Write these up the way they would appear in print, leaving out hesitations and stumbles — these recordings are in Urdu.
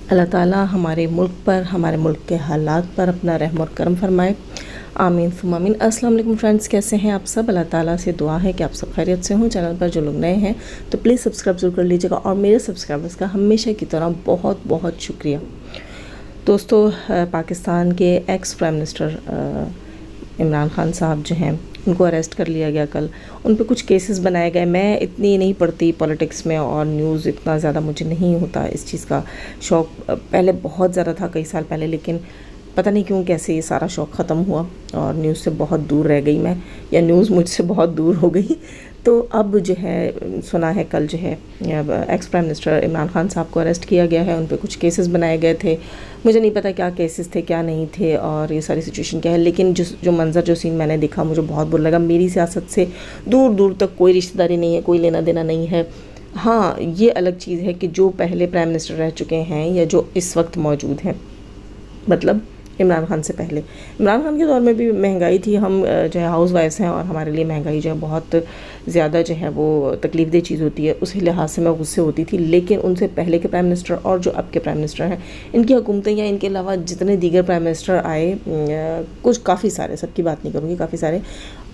اللہ تعالیٰ ہمارے ملک پر، ہمارے ملک کے حالات پر اپنا رحم اور کرم فرمائے، آمین ثم آمین۔ السلام علیکم فرینڈز، کیسے ہیں آپ سب؟ اللہ تعالیٰ سے دعا ہے کہ آپ سب خیریت سے ہوں۔ چینل پر جو لوگ نئے ہیں تو پلیز سبسکرائب ضرور کر لیجیے گا، اور میرے سبسکرائبرز کا ہمیشہ کی طرح بہت بہت شکریہ۔ دوستو، پاکستان کے ex prime minister Imran Khan صاحب جو ہیں، ان کو اریسٹ کر لیا گیا کل۔ ان پہ کچھ کیسز بنائے گئے۔ میں اتنی نہیں پڑھتی پولیٹکس میں، اور نیوز اتنا زیادہ مجھے نہیں ہوتا، اس چیز کا شوق پہلے بہت زیادہ تھا کئی سال پہلے، لیکن پتہ نہیں کیوں کیسے یہ سارا شوق ختم ہوا اور نیوز سے بہت دور رہ گئی میں، یا نیوز مجھ سے بہت دور ہو گئی۔ تو اب جو ہے سنا ہے کل جو ہے ex prime minister Imran Khan صاحب کو اریسٹ کیا گیا ہے۔ ان پہ کچھ کیسز بنائے گئے تھے، مجھے نہیں پتہ کیا کیسز تھے کیا نہیں تھے، اور یہ ساری سچویشن کیا ہے، لیکن جو منظر جو سین میں نے دیکھا مجھے بہت برا لگا۔ میری سیاست سے دور دور تک کوئی رشتہ داری نہیں ہے، کوئی لینا دینا نہیں ہے۔ ہاں، یہ الگ چیز ہے کہ جو پہلے پرائم منسٹر رہ چکے ہیں یا جو اس وقت موجود ہیں، مطلب عمران خان سے پہلے، عمران خان کے دور میں بھی مہنگائی تھی، ہم جو ہے ہاؤس وائفس ہیں، اور ہمارے لیے مہنگائی جو ہے بہت زیادہ جو ہے وہ تکلیف دہ چیز ہوتی ہے، اس لحاظ سے میں غصے ہوتی تھی۔ لیکن ان سے پہلے کے پرائم منسٹر اور جو اب کے پرائم منسٹر ہیں، ان کی حکومتیں یا ان کے علاوہ جتنے دیگر پرائم منسٹر آئے، کچھ کافی سارے، سب کی بات نہیں کروں گی، کافی سارے،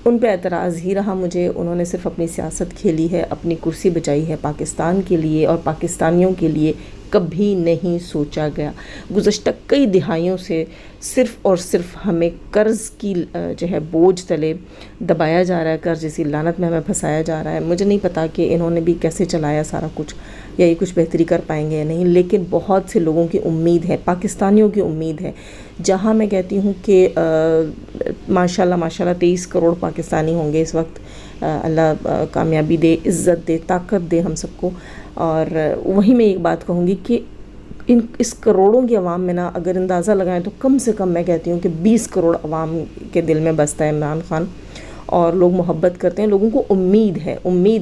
ان پہ اعتراض ہی رہا مجھے۔ انہوں نے صرف اپنی سیاست کھیلی ہے، اپنی کرسی بچائی ہے پاکستان کے لیے اور پاکستانیوں کے لیے کبھی نہیں سوچا گیا۔ گزشتہ کئی دہائیوں سے صرف اور صرف ہمیں قرض کی جو ہے بوجھ تلے دبایا جا رہا ہے، قرض جیسی لعنت میں ہمیں پھنسایا جا رہا ہے۔ مجھے نہیں پتا کہ انہوں نے بھی کیسے چلایا سارا کچھ، یا یہ کچھ بہتری کر پائیں گے یا نہیں، لیکن بہت سے لوگوں کی امید ہے، پاکستانیوں کی امید ہے۔ جہاں میں کہتی ہوں کہ ماشاءاللہ 23 کروڑ پاکستانی ہوں گے اس وقت، اللہ کامیابی دے، عزت دے، طاقت دے ہم سب کو۔ اور وہیں میں ایک بات کہوں گی کہ اس کروڑوں کی عوام میں نا، اگر اندازہ لگائیں تو کم سے کم میں کہتی ہوں کہ 20 کروڑ عوام کے دل میں بستا ہے عمران خان، اور لوگ محبت کرتے ہیں، لوگوں کو امید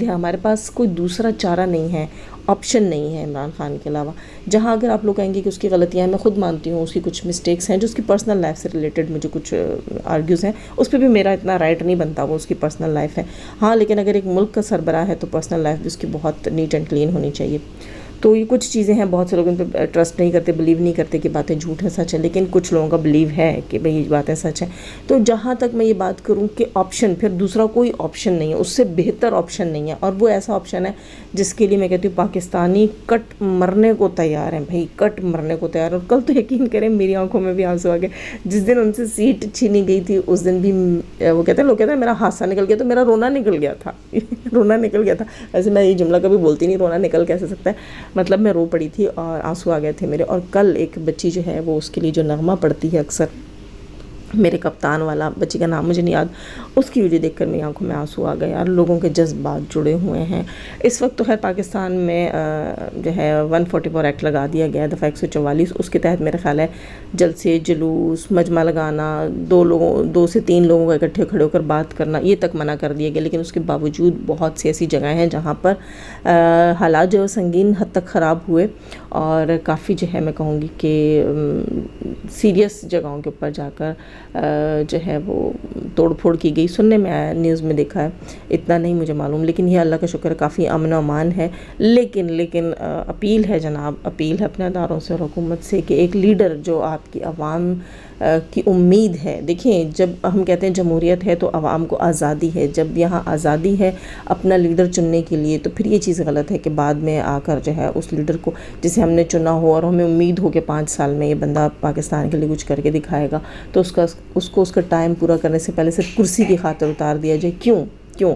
ہے ہمارے پاس کوئی دوسرا چارہ نہیں ہے، آپشن نہیں ہے عمران خان کے علاوہ۔ جہاں اگر آپ لوگ کہیں گے کہ اس کی غلطیاں ہیں، میں خود مانتی ہوں اس کی کچھ مسٹیکس ہیں، جو اس کی پرسنل لائف سے ریلیٹڈ مجھے کچھ آرگیوز ہیں، اس پہ بھی میرا اتنا رائٹ نہیں بنتا، وہ اس کی پرسنل لائف ہے۔ ہاں، لیکن اگر ایک ملک کا سربراہ ہے تو پرسنل لائف بھی اس کی بہت نیٹ اینڈ کلین ہونی چاہیے۔ تو یہ کچھ چیزیں ہیں، بہت سے لوگ ان پہ ٹرسٹ نہیں کرتے، بلیو نہیں کرتے کہ باتیں جھوٹ ہیں سچ ہے، لیکن کچھ لوگوں کا بلیو ہے کہ بھئی یہ باتیں سچ ہیں۔ تو جہاں تک میں یہ بات کروں کہ آپشن، پھر دوسرا کوئی آپشن نہیں ہے، اس سے بہتر آپشن نہیں ہے، اور وہ ایسا آپشن ہے جس کے لیے میں کہتی ہوں پاکستانی کٹ مرنے کو تیار ہیں، بھائی کٹ مرنے کو تیار۔ اور کل تو یقین کریں میری آنکھوں میں بھی آنسو آ گئے، جس دن ان سے سیٹ چھینی گئی تھی اس دن بھی وہ کہتے ہیں، لوگ کہتے ہیں میرا ہاتھ نکل گیا، تو میرا رونا نکل گیا تھا رونا نکل گیا تھا۔ ویسے میں یہ جملہ کبھی بولتی نہیں، رونا نکل کیسے سکتا ہے، مطلب میں رو پڑی تھی اور آنسو آ گئے تھے میرے۔ اور کل ایک بچی جو ہے وہ اس کے لیے جو نغمہ پڑھتی ہے اکثر، میرے کپتان والا، بچی کا نام مجھے نہیں یاد، اس کی ویڈیو دیکھ کر میری آنکھوں میں آنسو آ گئے، اور لوگوں کے جذبات جڑے ہوئے ہیں۔ اس وقت تو خیر پاکستان میں جو ہے 144 ایکٹ لگا دیا گیا ہے، دفعہ 144، اس کے تحت میرا خیال ہے جلسے، جلوس، مجمع لگانا، 2 سے 3 لوگوں کو اکٹھے کھڑے ہو کر بات کرنا، یہ تک منع کر دیا گیا۔ لیکن اس کے باوجود بہت سی ایسی جگہیں ہیں جہاں پر حالات جو سنگین حد تک خراب ہوئے، اور کافی جو ہے میں کہوں گی کہ سیریس جگہوں کے اوپر جا کر جو ہے وہ توڑ پھوڑ کی گئی، سننے میں آیا، نیوز میں دیکھا ہے، اتنا نہیں مجھے معلوم، لیکن یہ اللہ کا شکر ہے کافی امن و امان ہے۔ لیکن اپیل ہے جناب، اپیل ہے اپنے اداروں سے اور حکومت سے کہ ایک لیڈر جو آپ کی عوام کی امید ہے، دیکھیں جب ہم کہتے ہیں جمہوریت ہے تو عوام کو آزادی ہے، جب یہاں آزادی ہے اپنا لیڈر چننے کے لیے، تو پھر یہ چیز غلط ہے کہ بعد میں آ کر جو ہے اس لیڈر کو جسے ہم نے چنا ہو اور ہمیں امید ہو کہ 5 سال میں یہ بندہ پاکستان کے لیے کچھ کر کے دکھائے گا، تو اس کا ٹائم پورا کرنے سے پہلے صرف کرسی کی خاطر اتار دیا جائے۔ کیوں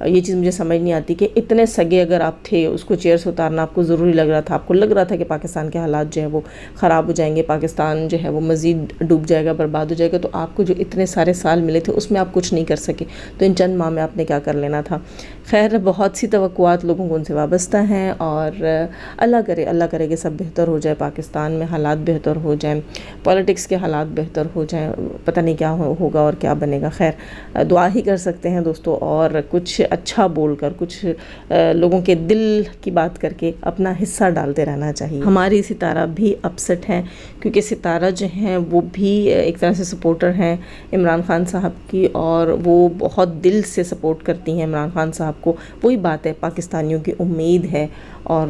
یہ چیز مجھے سمجھ نہیں آتی کہ اتنے سگے اگر آپ تھے، اس کو چیئر سے اتارنا آپ کو ضروری لگ رہا تھا، آپ کو لگ رہا تھا کہ پاکستان کے حالات جو ہے وہ خراب ہو جائیں گے، پاکستان جو ہے وہ مزید ڈوب جائے گا، برباد ہو جائے گا، تو آپ کو جو اتنے سارے سال ملے تھے اس میں آپ کچھ نہیں کر سکے، تو ان چند ماہ میں آپ نے کیا کر لینا تھا۔ خیر، بہت سی توقعات لوگوں کو ان سے وابستہ ہیں، اور اللہ کرے کہ سب بہتر ہو جائے، پاکستان میں حالات بہتر ہو جائیں، پولیٹکس کے حالات بہتر ہو جائیں، پتہ نہیں کیا ہوگا اور کیا بنے گا۔ خیر، دعا ہی کر سکتے ہیں دوستو، اور کچھ اچھا بول کر، کچھ لوگوں کے دل کی بات کر کے اپنا حصہ ڈالتے رہنا چاہیے۔ ہماری ستارہ بھی اپسٹ ہیں، کیونکہ ستارہ جو ہیں وہ بھی ایک طرح سے سپورٹر ہیں عمران خان صاحب کی، اور وہ بہت دل سے سپورٹ کرتی ہیں عمران خان صاحب کو۔ وہی بات ہے، پاکستانیوں کی امید ہے، اور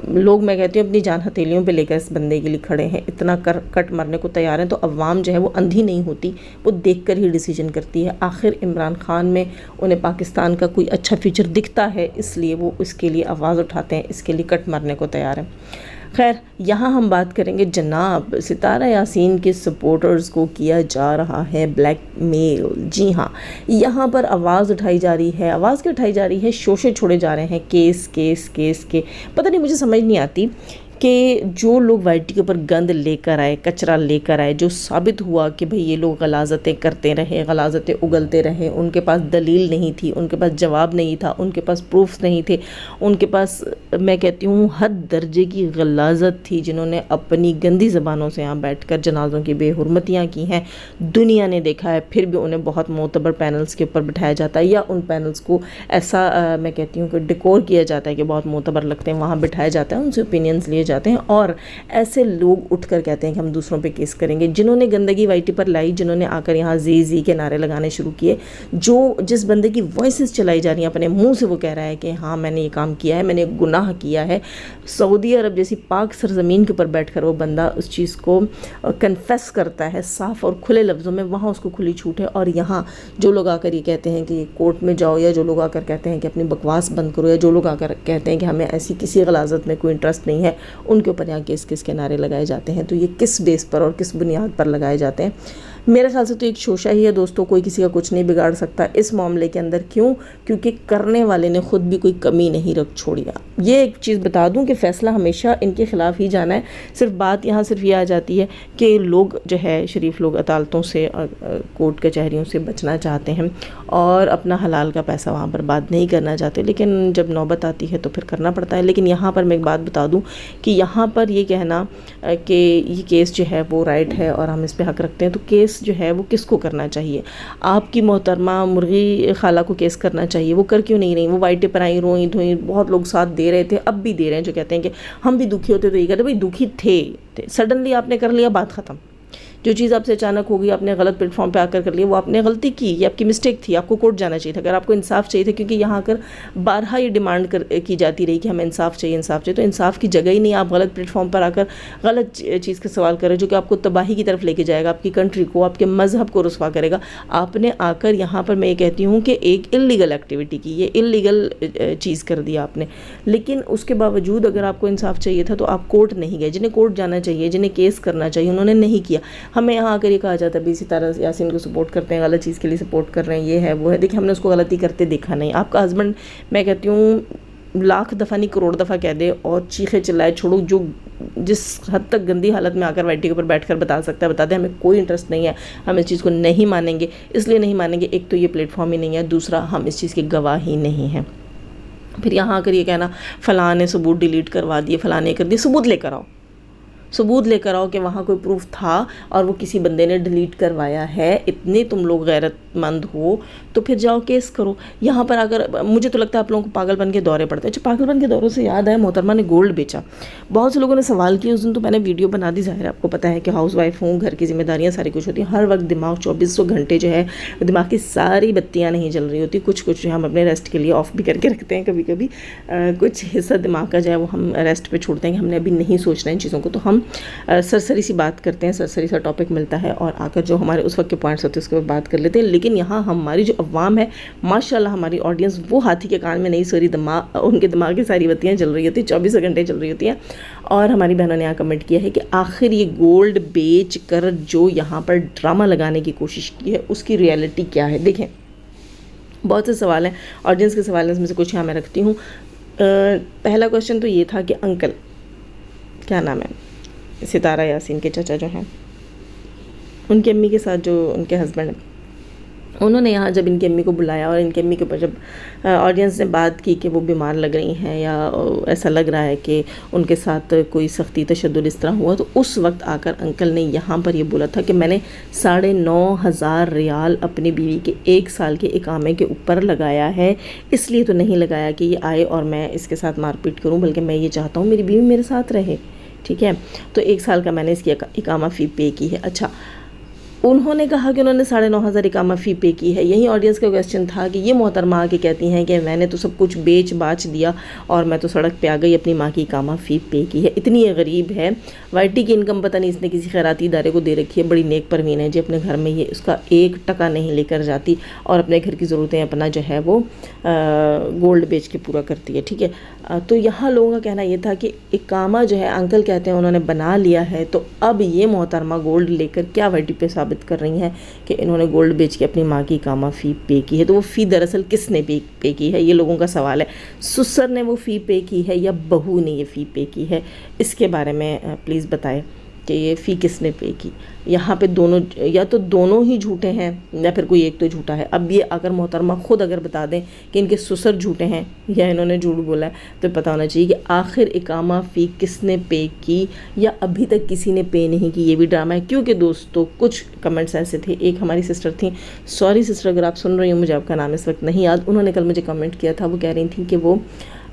لوگ میں کہتی ہوں اپنی جان ہتھیلیوں پہ لے کر اس بندے کے لیے کھڑے ہیں، اتنا کٹ مرنے کو تیار ہیں. تو عوام جو ہے وہ اندھی نہیں ہوتی، وہ دیکھ کر ہی ڈیسیجن کرتی ہے. آخر عمران خان میں انہیں پاکستان کا کوئی اچھا فیچر دکھتا ہے، اس لیے وہ اس کے لیے آواز اٹھاتے ہیں، اس کے لیے کٹ مرنے کو تیار ہیں. خیر، یہاں ہم بات کریں گے جناب ستارہ یاسین کے سپورٹرز کو کیا جا رہا ہے بلیک میل. جی ہاں، یہاں پر آواز اٹھائی جا رہی ہے. آواز کیا اٹھائی جا رہی ہے؟ شوشے چھوڑے جا رہے ہیں کیس کیس کیس کے. پتہ نہیں، مجھے سمجھ نہیں آتی کہ جو لوگ وائی ٹی کے اوپر گند لے کر آئے، کچرا لے کر آئے، جو ثابت ہوا کہ بھئی یہ لوگ غلاظتیں کرتے رہے، غلاظتیں اگلتے رہے، ان کے پاس دلیل نہیں تھی، ان کے پاس جواب نہیں تھا، ان کے پاس پروفز نہیں تھے، ان کے پاس میں کہتی ہوں حد درجے کی غلاظت تھی، جنہوں نے اپنی گندی زبانوں سے یہاں بیٹھ کر جنازوں کی بے حرمتیاں کی ہیں. دنیا نے دیکھا ہے، پھر بھی انہیں بہت معتبر پینلز کے اوپر بٹھایا جاتا ہے، یا ان پینلز کو ایسا میں کہتی ہوں کہ ڈیکور کیا جاتا ہے کہ بہت معتبر لگتے ہیں، وہاں بٹھایا جاتا ہے، ان سے اوپینینز لیے جاتے ہیں. اور ایسے لوگ اٹھ کر کہتے ہیں کہ ہم دوسروں پہ کیس کریں گے. جنہوں نے گندگی وائی ٹی پر لائی، جنہوں نے آ کر یہاں زی کے نعرے لگانے شروع کیے، جس بندے کی وائسز چلائی جا رہی ہیں، اپنے منہ سے وہ کہہ رہا ہے کہ ہاں میں نے یہ کام کیا ہے، میں نے گناہ کیا ہے. سعودی عرب جیسی پاک سرزمین کے اوپر بیٹھ کر وہ بندہ اس چیز کو کنفیس کرتا ہے صاف اور کھلے لفظوں میں، وہاں اس کو کھلی چھوٹ ہے. اور یہاں جو لوگ آ کر یہ کہتے ہیں کہ کورٹ میں جاؤ، یا جو لوگ آ کر کہتے ہیں کہ اپنی بکواس بند کرو، یا جو لوگ آ کر کہتے ہیں کہ ہمیں ایسی کسی غلاظت میں کوئی انٹرسٹ نہیں ہے، ان کے اوپر یہاں کس کے نعرے لگائے جاتے ہیں. تو یہ کس بیس پر اور کس بنیاد پر لگائے جاتے ہیں؟ میرے خیال سے تو ایک شوشہ ہی ہے دوستوں، کوئی کسی کا کچھ نہیں بگاڑ سکتا اس معاملے کے اندر. کیوں؟ کیونکہ کرنے والے نے خود بھی کوئی کمی نہیں رکھ چھوڑی. یہ ایک چیز بتا دوں کہ فیصلہ ہمیشہ ان کے خلاف ہی جانا ہے. صرف بات یہاں صرف یہ آ جاتی ہے کہ لوگ جو ہے شریف لوگ عدالتوں سے، کورٹ کچہریوں سے بچنا چاہتے ہیں اور اپنا حلال کا پیسہ وہاں برباد نہیں کرنا چاہتے، لیکن جب نوبت آتی ہے تو پھر کرنا پڑتا ہے. لیکن یہاں پر میں ایک بات بتا دوں کہ یہاں پر یہ کہنا کہ یہ کیس جو ہے وہ رائٹ ہے اور ہم اس پہ حق رکھتے ہیں، تو کیس جو ہے وہ کس کو کرنا چاہیے؟ آپ کی محترمہ مرغی خالہ کو کیس کرنا چاہیے، وہ کر کیوں نہیں رہی؟ وہ وائی ٹی پر آئیں، روئیں دھوئیں، بہت لوگ ساتھ دے رہے تھے، اب بھی دے رہے ہیں، جو کہتے ہیں کہ ہم بھی دکھی ہوتے تو یہ کہتے ہیں بھائی دکھی تھے، سڈنلی آپ نے کر لیا، بات ختم. جو چیز آپ سے اچانک ہوگی، آپ نے غلط پلیٹ فارم پہ آ کر لیا، وہ آپ نے غلطی کی، یہ آپ کی مسٹیک تھی، آپ کو کورٹ جانا چاہیے تھا. اگر آپ کو انصاف چاہیے تھا، کیونکہ یہاں کر بارہا یہ ڈیمانڈ کی جاتی رہی کہ ہمیں انصاف چاہیے، انصاف چاہیے، تو انصاف کی جگہ ہی نہیں. آپ غلط پلیٹ فارم پر آ کر غلط چیز کا سوال کریں جو کہ آپ کو تباہی کی طرف لے کے جائے گا، آپ کی کنٹری کو، آپ کے مذہب کو رسوا کرے گا. آپ نے آ کر یہاں پر میں یہ کہتی ہوں کہ ایک انلیگل ایکٹیویٹی کی، یہ انلیگل چیز کر دیا آپ نے. لیکن اس کے باوجود اگر آپ کو انصاف چاہیے تھا تو آپ کورٹ نہیں گئے. جنہیں کورٹ جانا چاہیے، جنہیں کیس کرنا چاہیے، انہوں نے نہیں کیا. ہمیں یہاں آ کر یہ کہا جاتا ہے بھی ستارہ یاسین کو سپورٹ کرتے ہیں، غلط چیز کے لیے سپورٹ کر رہے ہیں، یہ ہے وہ ہے. دیکھیں، ہم نے اس کو غلطی کرتے دیکھا نہیں. آپ کا ہسبینڈ میں کہتی ہوں لاکھ دفعہ نہیں کروڑ دفعہ کہہ دے اور چیخے چلائے چھوڑو، جو جس حد تک گندی حالت میں آ کر وائی ٹی کے اوپر بیٹھ کر بتا سکتا ہے بتا دیں. ہمیں کوئی انٹرسٹ نہیں ہے، ہم اس چیز کو نہیں مانیں گے. اس لیے نہیں مانیں گے، ایک تو یہ پلیٹ فارم ہی نہیں ہے، دوسرا ہم اس چیز کے گواہ ہی نہیں ہیں. پھر یہاں آ کر یہ کہنا فلاں نے ثبوت ڈیلیٹ کروا دیے، فلاں نے کر دیے. ثبوت لے کر آؤ، ثبوت لے کر آؤ کہ وہاں کوئی پروف تھا اور وہ کسی بندے نے ڈیلیٹ کروایا ہے. اتنے تم لوگ غیرت مند ہو تو پھر جاؤ کیس کرو. یہاں پر اگر مجھے تو لگتا ہے آپ لوگوں کو پاگل پن کے دورے پڑتے ہیں. اچھا، پاگل پن کے دوروں سے یاد ہے، محترمہ نے گولڈ بیچا. بہت سے لوگوں نے سوال کیا، اس دن تو میں نے ویڈیو بنا دی. ظاہر ہے آپ کو پتہ ہے کہ ہاؤس وائف ہوں، گھر کی ذمہ داریاں ساری کچھ ہوتی ہیں، ہر وقت دماغ 2400 گھنٹے جو ہے دماغ کی ساری بتیاں نہیں جل رہی ہوتی. کچھ جو ہے ہم اپنے ریسٹ کے لیے آف بھی کر کے رکھتے ہیں. کبھی کبھی کچھ حصہ دماغ کا جو ہے وہ ہم ریسٹ پہ چھوڑتے ہیں کہ ہم نے ابھی نہیں سوچنا ان چیزوں کو. تو ہم سرسری سی بات کرتے ہیں، سرسری سا ٹاپک ملتا ہے اور آ کر جو ہمارے اس وقت کے پوائنٹس ہوتے ہیں اس کے بعد بات کر لیتے ہیں. لیکن یہاں ہماری جو عوام ہے، ماشاءاللہ ہماری آڈینس، وہ ہاتھی کے کان میں نہیں سوری، ان کے دماغ کی ساری بتیاں جل رہی ہوتی ہیں، 24 گھنٹے چل رہی ہوتی ہیں. اور ہماری بہنوں نے یہاں کمنٹ کیا ہے کہ آخر یہ گولڈ بیچ کر جو یہاں پر ڈرامہ لگانے کی کوشش کی ہے اس کی ریئلٹی کیا ہے. دیکھیں، بہت سے سوال ہیں، آڈینس کے سوال ہیں، اس میں سے کچھ یہاں میں رکھتی ہوں. پہلا کوشچن تو یہ تھا کہ انکل، کیا نام ہے، ستارہ یاسین کے چچا جو ہیں، ان کی امی کے ساتھ جو ان کے ہسبینڈ ہیں، انہوں نے یہاں جب ان کی امی کو بلایا اور ان کی امی کے اوپر جب آڈینس نے بات کی کہ وہ بیمار لگ رہی ہیں یا ایسا لگ رہا ہے کہ ان کے ساتھ کوئی سختی تشدد اس طرح ہوا، تو اس وقت آ کر انکل نے یہاں پر یہ بولا تھا کہ میں نے 9,500 ریال اپنی بیوی کے 1 سال کے اقامے کے اوپر لگایا ہے. اس لیے تو نہیں لگایا کہ یہ آئے اور میں اس کے ساتھ مار پیٹ کروں، بلکہ میں یہ چاہتا ہوں میری بیوی میرے ساتھ رہے. ٹھیک ہے، تو 1 سال کا میں نے اس کی اقامہ فی پے کی ہے. اچھا، انہوں نے کہا کہ انہوں نے 9,500 اقامہ فی پے کی ہے۔ یہی آڈینس کا کویسچن تھا کہ یہ محترمہ آ کے کہتی ہیں کہ میں نے تو سب کچھ بیچ باچ دیا اور میں تو سڑک پہ آ گئی، اپنی ماں کی اقامہ فی پے کی ہے۔ اتنی غریب ہے، وائی ٹی کی انکم پتہ نہیں اس نے کسی خیراتی ادارے کو دے رکھی ہے، بڑی نیک پروین ہے جی، اپنے گھر میں یہ اس کا 1 ٹکا نہیں لے کر جاتی اور اپنے گھر کی ضرورتیں اپنا جو ہے وہ گولڈ بیچ کے پورا کرتی ہے، ٹھیک ہے۔ تو یہاں لوگوں کا کہنا یہ تھا کہ اقامہ جو ہے انکل کہتے ہیں انہوں نے بنا لیا ہے، تو اب یہ محترمہ گولڈ لے کر کیا وائی ٹی پہ ثابت کر رہی ہیں کہ انہوں نے گولڈ بیچ کے اپنی ماں کی اقامہ فی پے کی ہے۔ تو وہ فی دراصل کس نے پے کی ہے، یہ لوگوں کا سوال ہے۔ سسر نے وہ فی پے کی ہے یا بہو نے یہ فی پے کی ہے، اس کے بارے میں پلیز بتائیں کہ یہ فی کس نے پے کی۔ یہاں پہ دونوں یا تو دونوں ہی جھوٹے ہیں یا پھر کوئی ایک تو جھوٹا ہے۔ اب یہ اگر محترمہ خود اگر بتا دیں کہ ان کے سسر جھوٹے ہیں یا انہوں نے جھوٹ بولا ہے، تو پتہ ہونا چاہیے کہ آخر اقامہ فی کس نے پے کی یا ابھی تک کسی نے پے نہیں کی۔ یہ بھی ڈرامہ ہے، کیونکہ دوستو کچھ کمنٹس ایسے تھے، ایک ہماری سسٹر تھیں، سوری سسٹر اگر آپ سن رہی ہوں، مجھے آپ کا نام اس وقت نہیں یاد، انہوں نے کل مجھے کمنٹ کیا تھا، وہ کہہ رہی تھیں کہ وہ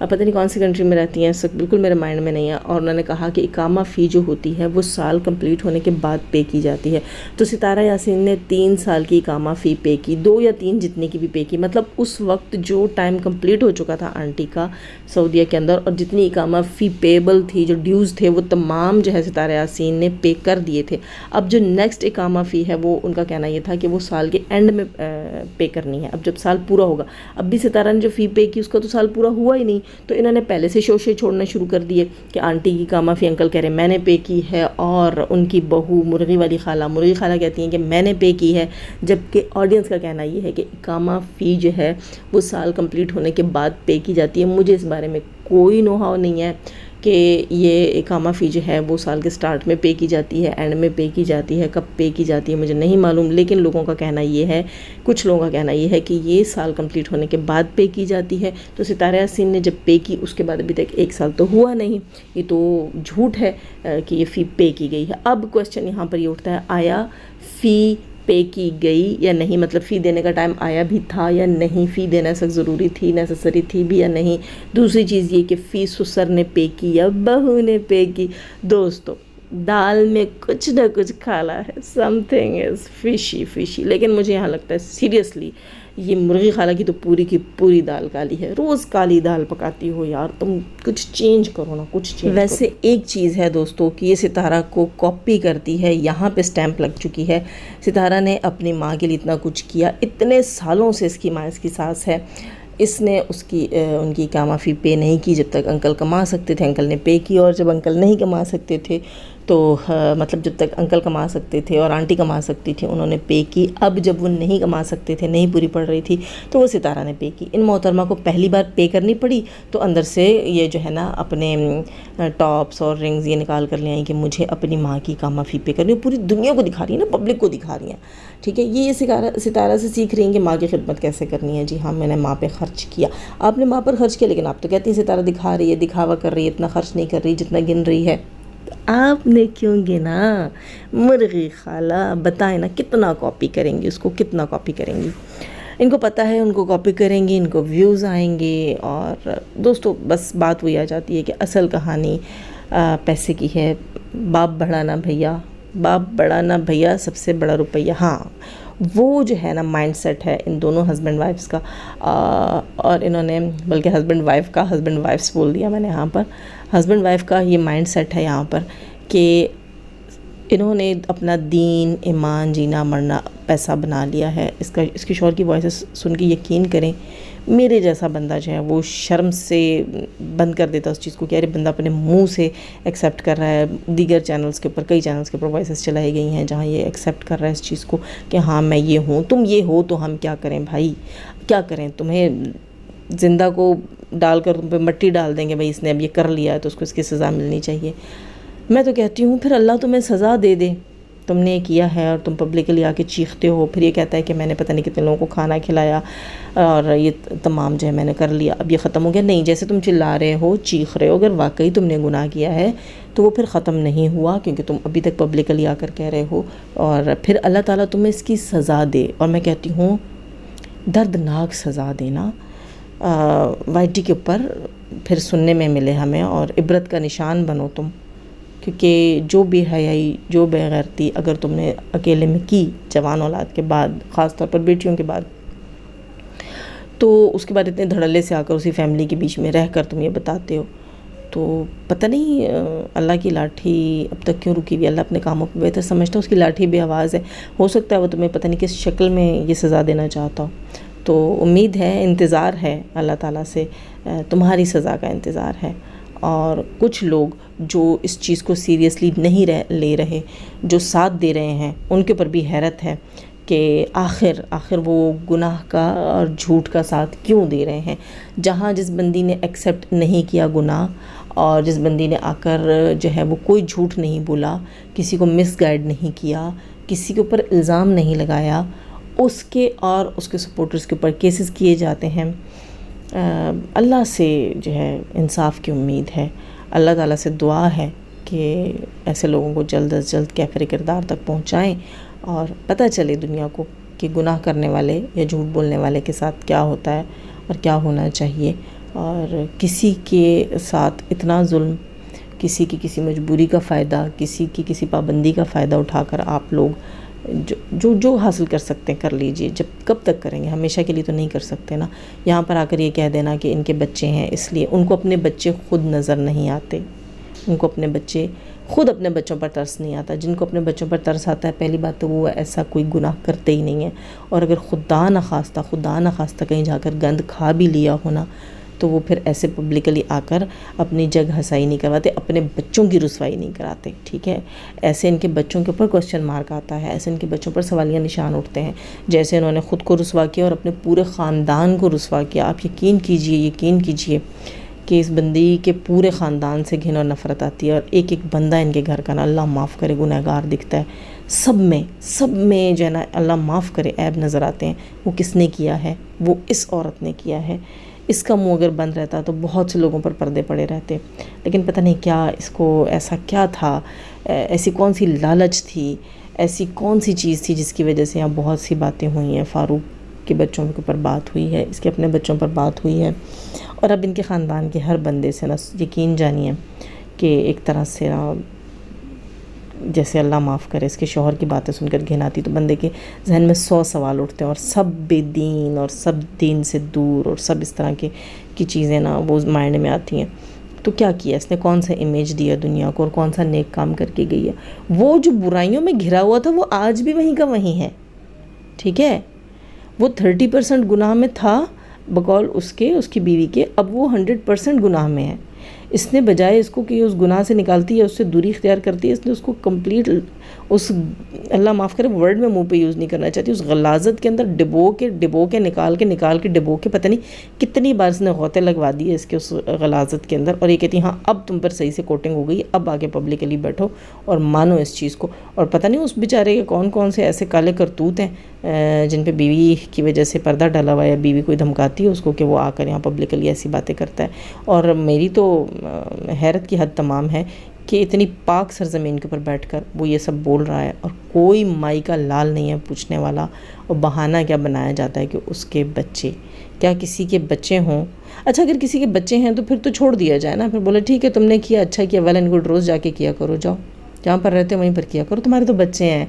پتہ نہیں کون سی کنٹری میں رہتی ہیں، اس وقت بالکل میرے مائنڈ میں نہیں ہے، اور انہوں نے کہا کہ اقامہ فی جو ہوتی ہے وہ سال کمپلیٹ ہونے کے بعد پے کی جاتی ہے۔ تو ستارہ یاسین نے 3 سال کی اقامہ فی پے کی، 2 یا 3 جتنے کی بھی پے کی، مطلب اس وقت جو ٹائم کمپلیٹ ہو چکا تھا آنٹی کا سعودیہ کے اندر، اور جتنی اقامہ فی پیبل تھی، جو ڈیوز تھے، وہ تمام جو ہے ستارہ یاسین نے پے کر دیے تھے۔ اب جو نیکسٹ اقامہ فی ہے وہ ان کا کہنا یہ تھا کہ وہ سال کے اینڈ میں پے کرنی ہے، اب جب سال پورا ہوگا۔ اب بھی ستارہ نے جو فی پے کی اس کا تو سال پورا ہوا ہی نہیں، تو انہوں نے پہلے سے شوشے چھوڑنا شروع کر دیے کہ آنٹی کی اقامہ فی انکل کہہ رہے ہیں میں نے پے کی ہے، اور ان کی بہو مرغی والی مرغی خالہ کہتی ہیں کہ میں نے پے کی ہے، جبکہ آڈینس کا کہنا یہ ہے کہ اقامہ فی جو ہے وہ سال کمپلیٹ ہونے کے بعد پے کی جاتی ہے۔ مجھے اس بارے میں کوئی نو ہاؤ نہیں ہے کہ یہ اقامہ فی جو ہے وہ سال کے سٹارٹ میں پے کی جاتی ہے، اینڈ میں پے کی جاتی ہے، کب پے کی جاتی ہے مجھے نہیں معلوم، لیکن لوگوں کا کہنا یہ ہے، کچھ لوگوں کا کہنا یہ ہے کہ یہ سال کمپلیٹ ہونے کے بعد پے کی جاتی ہے۔ تو ستارہ یاسین نے جب پے کی اس کے بعد ابھی تک 1 سال تو ہوا نہیں، یہ تو جھوٹ ہے کہ یہ فی پے کی گئی ہے۔ اب کویسچن یہاں پر یہ اٹھتا ہے، آیا فی پے کی گئی یا نہیں، مطلب فی دینے کا ٹائم آیا بھی تھا یا نہیں، فی دینا سخت ضروری تھی، نیسسری تھی بھی یا نہیں۔ دوسری چیز یہ کہ فی سسر نے پے کی یا بہو نے پے کی۔ دوستو دال میں کچھ نہ کچھ کھالا ہے، سم تھنگ از فشی، لیکن مجھے یہاں لگتا ہے سیریسلی یہ مرغی خالہ کی تو پوری کی پوری دال کالی ہے، روز کالی دال پکاتی ہو یار، تم کچھ چینج کرو نا، کچھ چینج۔ ویسے ایک چیز ہے دوستو کہ یہ ستارہ کو کاپی کرتی ہے، یہاں پہ سٹیمپ لگ چکی ہے، ستارہ نے اپنی ماں کے لیے اتنا کچھ کیا، اتنے سالوں سے اس کی ماں اس کی ساس ہے، اس نے ان کی اقامہ فی پے نہیں کی جب تک انکل کما سکتے تھے، انکل نے پے کی، اور جب انکل نہیں کما سکتے تھے تو مطلب جب تک انکل کما سکتے تھے اور آنٹی کما سکتی تھی انہوں نے پے کی۔ اب جب وہ نہیں کما سکتے تھے، نہیں پوری پڑ رہی تھی، تو وہ ستارہ نے پے کی۔ ان محترمہ کو پہلی بار پے کرنی پڑی تو اندر سے یہ جو ہے نا اپنے ٹاپس اور رنگز یہ نکال کر لے آئیں کہ مجھے اپنی ماں کی اقامہ فی پے کرنی ہے، پوری دنیا کو دکھا رہی ہیں نا، پبلک کو دکھا رہی ہیں، ٹھیک ہے۔ یہ ستارہ سے سیکھ رہی ہیں کہ ماں کی خدمت کیسے کرنی ہے۔ جی ہاں، میں نے ماں پہ خرچ کیا، آپ نے ماں پر خرچ کیا، لیکن آپ تو کہتی ہیں ستارہ دکھا رہی ہے، دکھاوا کر رہی ہے، اتنا خرچ نہیں کر رہی جتنا گن رہی ہے۔ آپ نے کیوں گنا؟ مرغی خالہ بتائیں نا، کتنا کاپی کریں گی اس کو، کتنا کاپی کریں گی؟ ان کو پتہ ہے ان کو کاپی کریں گی، ان کو ویوز آئیں گے، اور دوستو بس بات وہی آ جاتی ہے کہ اصل کہانی پیسے کی ہے۔ باپ بڑا نہ بھیا سب سے بڑا روپیہ۔ ہاں وہ جو ہے نا مائنڈ سیٹ ہے ان دونوں ہسبینڈ وائفس کا، اور انہوں نے بلکہ ہسبینڈ وائفس بول دیا میں نے یہاں پر، ہسبینڈ وائف کا یہ مائنڈ سیٹ ہے یہاں پر کہ انہوں نے اپنا دین ایمان جینا مرنا پیسہ بنا لیا ہے۔ اس کے شوہر کی وائسز سن کے یقین کریں، میرے جیسا بندہ جو ہے وہ شرم سے بند کر دیتا اس چیز کو کہ ارے بندہ اپنے منہ سے ایکسیپٹ کر رہا ہے۔ دیگر چینلز کے اوپر، کئی چینلز کے اوپر وائسز چلائی گئی ہیں جہاں یہ ایکسیپٹ کر رہا ہے اس چیز کو کہ ہاں میں یہ ہوں، تم یہ ہو تو ہم کیا کریں بھائی، کیا کریں، تمہیں زندہ کو ڈال کر تم پہ مٹی ڈال دیں گے، بھائی اس نے اب یہ کر لیا ہے تو اس کو اس کی سزا ملنی چاہیے۔ میں تو کہتی ہوں پھر اللہ تمہیں سزا دے دے، تم نے یہ کیا ہے اور تم پبلکلی آ کے چیختے ہو، پھر یہ کہتا ہے کہ میں نے پتہ نہیں کتنے لوگوں کو کھانا کھلایا اور یہ تمام جو ہے میں نے کر لیا، اب یہ ختم ہو گیا۔ نہیں، جیسے تم چلا رہے ہو، چیخ رہے ہو، اگر واقعی تم نے گناہ کیا ہے تو وہ پھر ختم نہیں ہوا، کیونکہ تم ابھی تک پبلکلی آ کر کہہ رہے ہو، اور پھر اللہ تعالیٰ تمہیں اس کی سزا دے۔ اور میں کہتی ہوں دردناک سزا دینا وائی ٹی کے اوپر پھر سننے میں ملے ہمیں، اور عبرت کا نشان بنو تم۔ کیونکہ جو بے حیائی، جو بے غیرتی اگر تم نے اکیلے میں کی جوان اولاد کے بعد، خاص طور پر بیٹیوں کے بعد، تو اس کے بعد اتنے دھڑلے سے آ کر اسی فیملی کے بیچ میں رہ کر تم یہ بتاتے ہو، تو پتہ نہیں اللہ کی لاٹھی اب تک کیوں رکی ہوئی، اللہ اپنے کاموں پہ بہتر سمجھتا ہے، اس کی لاٹھی بے آواز ہے، ہو سکتا ہے وہ تمہیں پتہ نہیں کس شکل میں یہ سزا دینا چاہتا ہو۔ تو امید ہے، انتظار ہے اللہ تعالیٰ سے، تمہاری سزا کا انتظار ہے۔ اور کچھ لوگ جو اس چیز کو سیریسلی نہیں لے رہے، جو ساتھ دے رہے ہیں، ان کے اوپر بھی حیرت ہے کہ آخر وہ گناہ کا اور جھوٹ کا ساتھ کیوں دے رہے ہیں۔ جہاں جس بندی نے ایکسیپٹ نہیں کیا گناہ، اور جس بندی نے آ کر جو ہے وہ کوئی جھوٹ نہیں بولا، کسی کو مس گائیڈ نہیں کیا، کسی کے اوپر الزام نہیں لگایا، اس کے اور اس کے سپورٹرز کے اوپر کیسز کیے جاتے ہیں۔ اللہ سے جو ہے انصاف کی امید ہے، اللہ تعالیٰ سے دعا ہے کہ ایسے لوگوں کو جلد از جلد کیفر کردار تک پہنچائیں اور پتہ چلے دنیا کو کہ گناہ کرنے والے یا جھوٹ بولنے والے کے ساتھ کیا ہوتا ہے اور کیا ہونا چاہیے۔ اور کسی کے ساتھ اتنا ظلم، کسی کی کسی مجبوری کا فائدہ، کسی کی کسی پابندی کا فائدہ اٹھا کر آپ لوگ جو حاصل کر سکتے ہیں کر لیجئے۔ جب کب تک کریں گے؟ ہمیشہ کے لیے تو نہیں کر سکتے نا۔ یہاں پر آ کر یہ کہہ دینا کہ ان کے بچے ہیں، اس لیے ان کو اپنے بچے خود نظر نہیں آتے، ان کو اپنے بچے خود اپنے بچوں پر ترس نہیں آتا۔ جن کو اپنے بچوں پر ترس آتا ہے، پہلی بات تو وہ ایسا کوئی گناہ کرتے ہی نہیں ہے، اور اگر خدا نخواستہ کہیں جا کر گند کھا بھی لیا ہونا تو وہ پھر ایسے پبلکلی آ کر اپنی جگ ہنسائی نہیں کرواتے، اپنے بچوں کی رسوائی نہیں کراتے، ٹھیک ہے؟ ایسے ان کے بچوں کے اوپر کوسچن مارک آتا ہے، ایسے ان کے بچوں پر سوالیہ نشان اٹھتے ہیں، جیسے انہوں نے خود کو رسوا کیا اور اپنے پورے خاندان کو رسوا کیا۔ آپ یقین کیجئے کہ اس بندی کے پورے خاندان سے گھن اور نفرت آتی ہے، اور ایک بندہ ان کے گھر کا نا، اللہ معاف کرے، گنہگار دکھتا ہے، سب میں جو ہے نا اللہ معاف کرے عیب نظر آتے ہیں۔ وہ کس نے کیا ہے؟ وہ اس عورت نے کیا ہے۔ اس کا منہ اگر بند رہتا تو بہت سے لوگوں پر پردے پڑے رہتے، لیکن پتہ نہیں کیا اس کو ایسا کیا تھا، ایسی کون سی لالچ تھی، ایسی کون سی چیز تھی جس کی وجہ سے یہاں بہت سی باتیں ہوئی ہیں۔ فاروق کے بچوں کے اوپر بات ہوئی ہے، اس کے اپنے بچوں پر بات ہوئی ہے، اور اب ان کے خاندان کے ہر بندے سے نا یقین جانیے کہ ایک طرح سے نا جیسے اللہ معاف کرے، اس کے شوہر کی باتیں سن کر گھن آتی تو بندے کے ذہن میں 100 سوال اٹھتے ہیں، اور سب بے دین اور سب دین سے دور اور سب اس طرح کی چیزیں نا وہ مائنڈ میں آتی ہیں۔ تو کیا کیا اس نے؟ کون سا امیج دیا دنیا کو، اور کون سا نیک کام کر کے گئی ہے؟ وہ جو برائیوں میں گھرا ہوا تھا وہ آج بھی وہیں کا وہیں ہے، ٹھیک ہے؟ وہ 30% گناہ میں تھا بقول اس کی بیوی کے، اب وہ 100% گناہ میں ہے۔ اس نے بجائے اس کو کہ اس گناہ سے نکالتی ہے، اس سے دوری اختیار کرتی ہے، اس نے اس کو کمپلیٹ اس اللہ معاف کرے ورڈ میں منہ پہ یوز نہیں کرنا چاہتی، اس غلاظت کے اندر ڈبو کے نکال کے ڈبو کے پتہ نہیں کتنی بار اس نے غوطے لگوا دیے اس کے اس غلاظت کے اندر، اور یہ کہتی ہاں اب تم پر صحیح سے کوٹنگ ہو گئی، اب آگے پبلکلی بیٹھو اور مانو اس چیز کو۔ اور پتہ نہیں اس بیچارے کے کون سے ایسے کالے کرتوت ہیں جن پہ بیوی کی وجہ سے پردہ ڈالا ہوا ہے، بیوی کوئی دھمکاتی ہے اس کو کہ وہ آ کر یہاں پبلکلی ایسی باتیں کرتا ہے۔ اور میری تو حیرت کی حد تمام ہے کہ اتنی پاک سرزمین کے اوپر بیٹھ کر وہ یہ سب بول رہا ہے، اور کوئی مائی کا لال نہیں ہے پوچھنے والا، اور بہانہ کیا بنایا جاتا ہے کہ اس کے بچے، کیا کسی کے بچے ہوں؟ اچھا اگر کسی کے بچے ہیں تو پھر تو چھوڑ دیا جائے نا، پھر بولے ٹھیک ہے تم نے کیا، اچھا کیا، ویل اینڈ گڈ، روز جا کے کیا کرو، جاؤ جہاں پر رہتے وہیں پر کیا کرو، تمہارے تو بچے ہیں،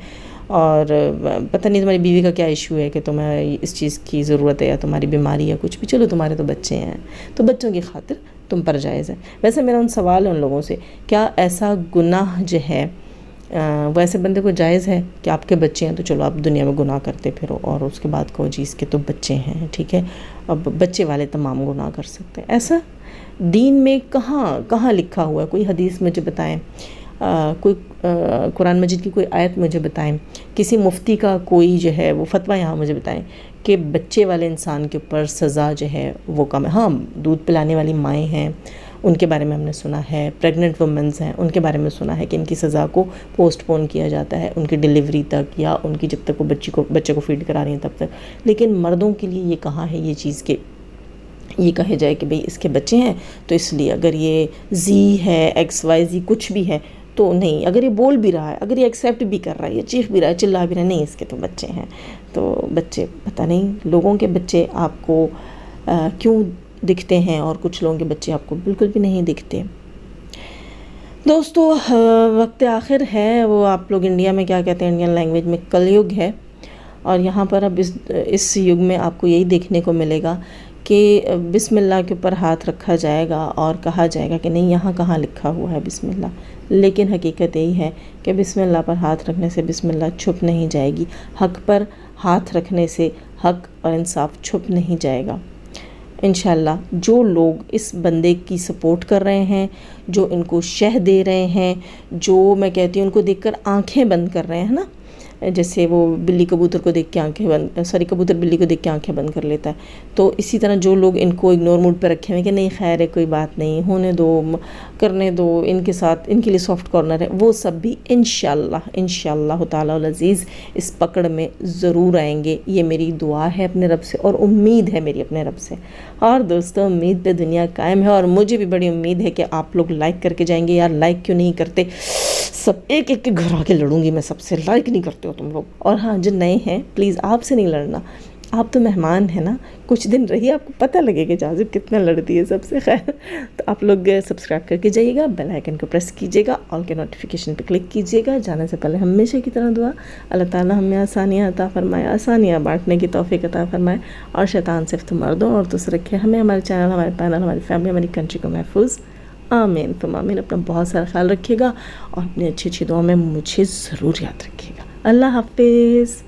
اور پتہ نہیں تمہاری بیوی کا کیا ایشو ہے کہ تمہیں اس چیز کی ضرورت ہے یا تمہاری بیماری یا کچھ بھی، چلو تمہارے تو بچے ہیں، تو بچوں کی خاطر تم پر جائز ہے۔ ویسے میرا سوال ہے ان لوگوں سے، کیا ایسا گناہ جو ہے وہ ایسے بندے کو جائز ہے کہ آپ کے بچے ہیں تو چلو آپ دنیا میں گناہ کرتے پھرو، اور اس کے بعد کہو جی اس کے تو بچے ہیں، ٹھیک ہے، اب بچے والے تمام گناہ کر سکتے ہیں؟ ایسا دین میں کہاں لکھا ہوا ہے؟ کوئی حدیث مجھے بتائیں، کوئی قرآن مجید کی کوئی آیت مجھے بتائیں، کسی مفتی کا کوئی جو ہے وہ فتویٰ یہاں مجھے بتائیں کہ بچے والے انسان کے اوپر سزا جو ہے وہ کم ہے۔ ہاں دودھ پلانے والی مائیں ہیں ان کے بارے میں ہم نے سنا ہے، پریگننٹ وومنز ہیں ان کے بارے میں سنا ہے کہ ان کی سزا کو پوسٹ پون کیا جاتا ہے ان کی ڈیلیوری تک، یا ان کی جب تک وہ بچے کو فیڈ کرا رہی ہیں تب تک، لیکن مردوں کے لیے یہ کہاں ہے یہ چیز کہ یہ کہے جائے کہ بھئی اس کے بچے ہیں تو اس لیے اگر یہ زی ہے ایکس وائی زی کچھ بھی ہے تو نہیں، اگر یہ بول بھی رہا ہے، اگر یہ ایکسیپٹ بھی کر رہا ہے، یہ چیخ بھی رہا ہے، چلا بھی رہا ہے، نہیں اس کے تو بچے ہیں۔ تو بچے پتہ نہیں لوگوں کے بچے آپ کو کیوں دکھتے ہیں اور کچھ لوگوں کے بچے آپ کو بالکل بھی نہیں دکھتے۔ دوستو وقت آخر ہے، وہ آپ لوگ انڈیا میں کیا کہتے ہیں، انڈین لینگویج میں کلیگ ہے، اور یہاں پر اب اس یگ میں آپ کو یہی دیکھنے کو ملے گا کہ بسم اللہ کے اوپر ہاتھ رکھا جائے گا اور کہا جائے گا کہ نہیں یہاں کہاں لکھا ہوا ہے بسم اللہ، لیکن حقیقت یہی ہے کہ بسم اللہ پر ہاتھ رکھنے سے بسم اللہ چھپ نہیں جائے گی، حق پر ہاتھ رکھنے سے حق اور انصاف چھپ نہیں جائے گا انشاءاللہ۔ جو لوگ اس بندے کی سپورٹ کر رہے ہیں، جو ان کو شہ دے رہے ہیں، جو میں کہتی ہوں ان کو دیکھ کر آنکھیں بند کر رہے ہیں نا، جیسے وہ بلی کبوتر کو دیکھ کے آنکھیں بند، کبوتر بلی کو دیکھ کے آنکھیں بند کر لیتا ہے، تو اسی طرح جو لوگ ان کو اگنور موڈ پہ رکھے ہوئے کہ نہیں خیر ہے کوئی بات نہیں، ہونے دو، کرنے دو، ان کے ساتھ ان کے لیے سافٹ کارنر ہے، وہ سب بھی انشاءاللہ تعالی العزیز اس پکڑ میں ضرور آئیں گے۔ یہ میری دعا ہے اپنے رب سے اور امید ہے میری اپنے رب سے، اور دوستوں امید پہ دنیا قائم ہے، اور مجھے بھی بڑی امید ہے کہ آپ لوگ لائک کر کے جائیں گے۔ یار لائک کیوں نہیں کرتے؟ سب ایک ایک کے گھر آ کے لڑوں گی میں سب سے، لائک نہیں کرتے ہو تم لوگ۔ اور ہاں جو نئے ہیں پلیز آپ سے نہیں لڑنا، آپ تو مہمان ہیں نا، کچھ دن رہیے آپ کو پتہ لگے گا جازب کتنا لڑتی ہے سب سے۔ خیر تو آپ لوگ سبسکرائب کر کے جائیے گا، بیل آئیکن کو پریس کیجیے گا، آل کے نوٹیفیکیشن پہ کلک کیجیے گا۔ جانے سے پہلے ہمیشہ کی طرح دعا، اللہ تعالیٰ ہمیں آسانیاں عطا فرمائے، آسانیاں بانٹنے کی توفیق عطا فرمائے، اور شیطان صرف مردوں عورتوں سے رکھے، ہمیں، ہمارے چینل، ہمارے پینل، ہماری فیملی، ہماری کنٹری کو محفوظ۔ آمین ثم آمین۔ اپنا بہت سارا خیال رکھیے گا، اور اپنی اچھی اچھی دعاؤں میں مجھے ضرور یاد رکھیے گا۔ اللہ حافظ۔